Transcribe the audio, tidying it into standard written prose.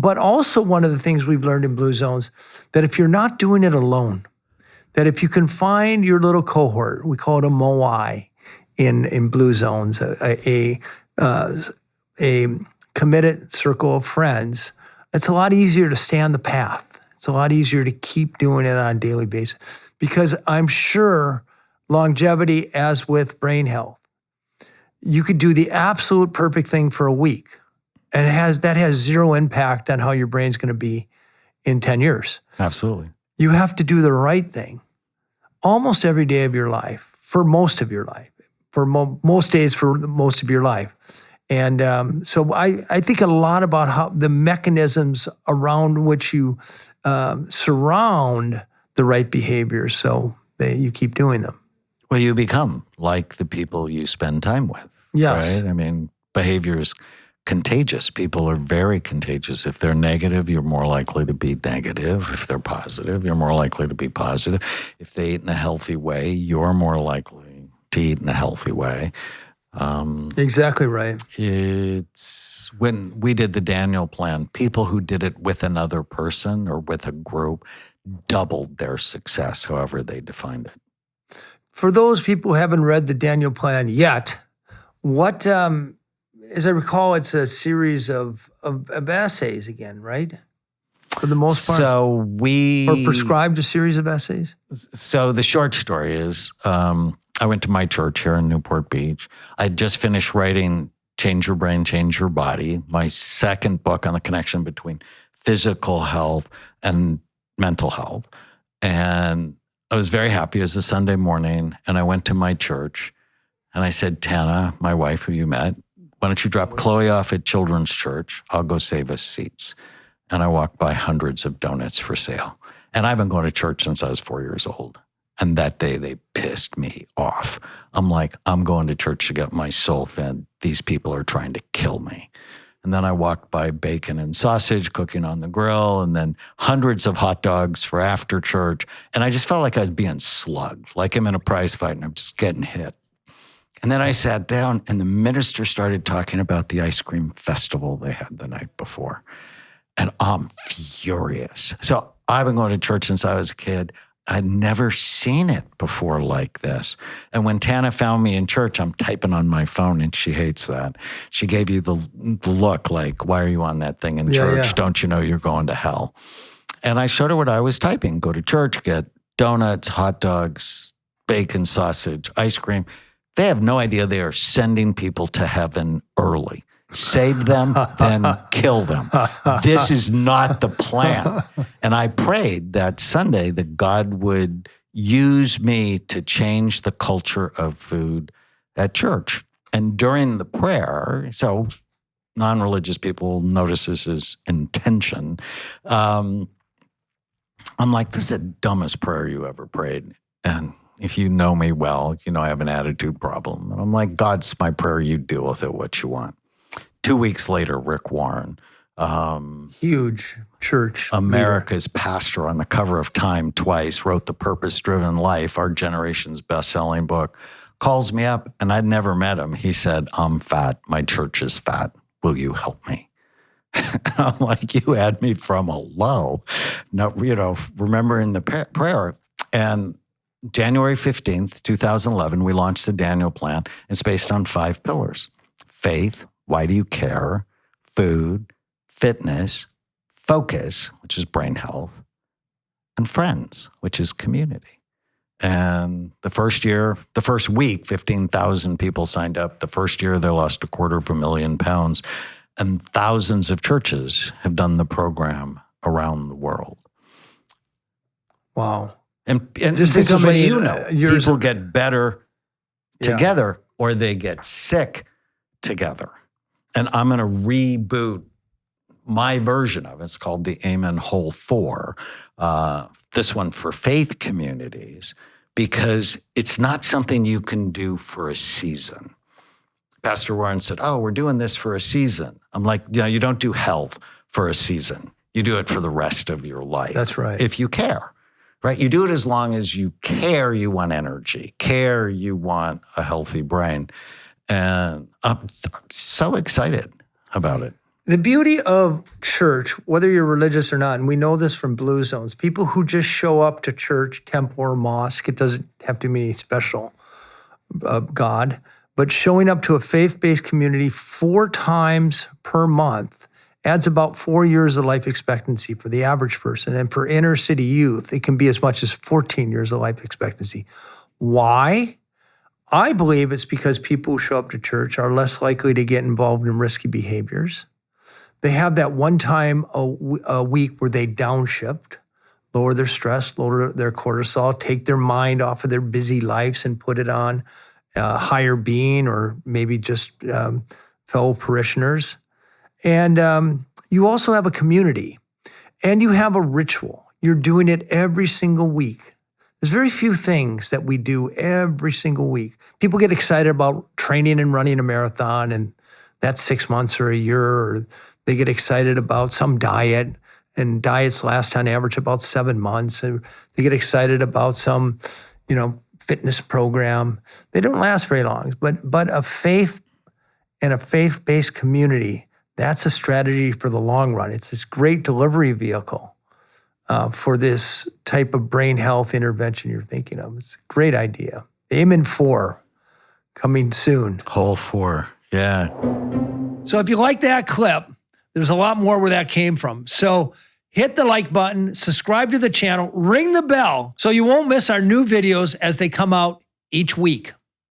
but also one of the things we've learned in Blue Zones, that if you're not doing it alone, that if you can find your little cohort, we call it a moai in Blue Zones, a committed circle of friends, it's a lot easier to stay on the path. It's a lot easier to keep doing it on a daily basis, because I'm sure longevity, as with brain health, you could do the absolute perfect thing for a week, and that has zero impact on how your brain's going to be in 10 years. Absolutely. You have to do the right thing almost every day of your life, for most of your life, for most days for most of your life. And so I think a lot about how the mechanisms around which you surround the right behaviors so that you keep doing them. Well, you become like the people you spend time with. Yes. Right? I mean, behavior is contagious. People are very contagious. If they're negative, you're more likely to be negative. If they're positive, you're more likely to be positive. If they eat in a healthy way, you're more likely to eat in a healthy way. Exactly right. It's when we did the Daniel Plan, people who did it with another person or with a group doubled their success, however they defined it. For those people who haven't read the Daniel Plan yet, what, as I recall, it's a series of essays again, right? For the most part. So or prescribed a series of essays? So the short story is, I went to my church here in Newport Beach. I had just finished writing Change Your Brain, Change Your Body, my second book on the connection between physical health and mental health. And I was very happy. It was a Sunday morning, and I went to my church, and I said, Tana, my wife, who you met, why don't you drop Chloe off at Children's Church? I'll go save us seats. And I walked by hundreds of donuts for sale. And I've been going to church since I was 4 years old. And that day, they pissed me off. I'm like, I'm going to church to get my soul fed. These people are trying to kill me. And then I walked by bacon and sausage cooking on the grill, and then hundreds of hot dogs for after church. And I just felt like I was being slugged, like I'm in a prize fight and I'm just getting hit. And then I sat down, and the minister started talking about the ice cream festival they had the night before. And I'm furious. So I've been going to church since I was a kid. I'd never seen it before like this. And when Tana found me in church, I'm typing on my phone, and she hates that. She gave you the look like, why are you on that thing in church? Yeah. Don't you know you're going to hell? And I showed her what I was typing. Go to church, get donuts, hot dogs, bacon, sausage, ice cream. They have no idea they are sending people to heaven early. Save them, then kill them. This is not the plan. And I prayed that Sunday that God would use me to change the culture of food at church. And during the prayer, so non-religious people notice this as intention. I'm like, this is the dumbest prayer you ever prayed. And if you know me well, you know I have an attitude problem. And I'm like, God's my prayer, you deal with it what you want. 2 weeks later, Rick Warren, huge church, America's pastor, on the cover of Time twice, wrote The Purpose-Driven Life, our generation's best-selling book, calls me up, and I'd never met him. He said, I'm fat. My church is fat. Will you help me? I'm like, you had me from a low. No, remembering the prayer. And January 15th, 2011, we launched the Daniel Plan. It's based on 5 pillars: faith, why do you care? Food, fitness, focus, which is brain health, and friends, which is community. And the first week, 15,000 people signed up. The first year, they lost £250,000. And thousands of churches have done the program around the world. Wow. And just this is what people get better together, or they get sick together. And I'm going to reboot my version of it. It's called the Amen Whole 4. This one for faith communities, because it's not something you can do for a season. Pastor Warren said, we're doing this for a season. I'm like, you don't do health for a season. You do it for the rest of your life. That's right. If you care, right? You do it as long as you care, you want energy, care, you want a healthy brain. And I'm so excited about it. The beauty of church, whether you're religious or not, and we know this from Blue Zones, people who just show up to church, temple, or mosque, it doesn't have to be any special God, but showing up to a faith-based community 4 times per month adds about 4 years of life expectancy for the average person. And for inner city youth, it can be as much as 14 years of life expectancy. Why? I believe it's because people who show up to church are less likely to get involved in risky behaviors. They have that one time a week where they downshift, lower their stress, lower their cortisol, take their mind off of their busy lives and put it on higher being or maybe just fellow parishioners. And you also have a community and you have a ritual. You're doing it every single week. There's very few things that we do every single week. People get excited about training and running a marathon, and that's 6 months or a year, or they get excited about some diet, and diets last on average about 7 months. And they get excited about some, fitness program. They don't last very long, but a faith and a faith-based community, that's a strategy for the long run. It's this great delivery vehicle for this type of brain health intervention you're thinking of. It's a great idea. Amen 4, coming soon. Whole 4, yeah. So if you like that clip, there's a lot more where that came from. So hit the like button, subscribe to the channel, ring the bell so you won't miss our new videos as they come out each week.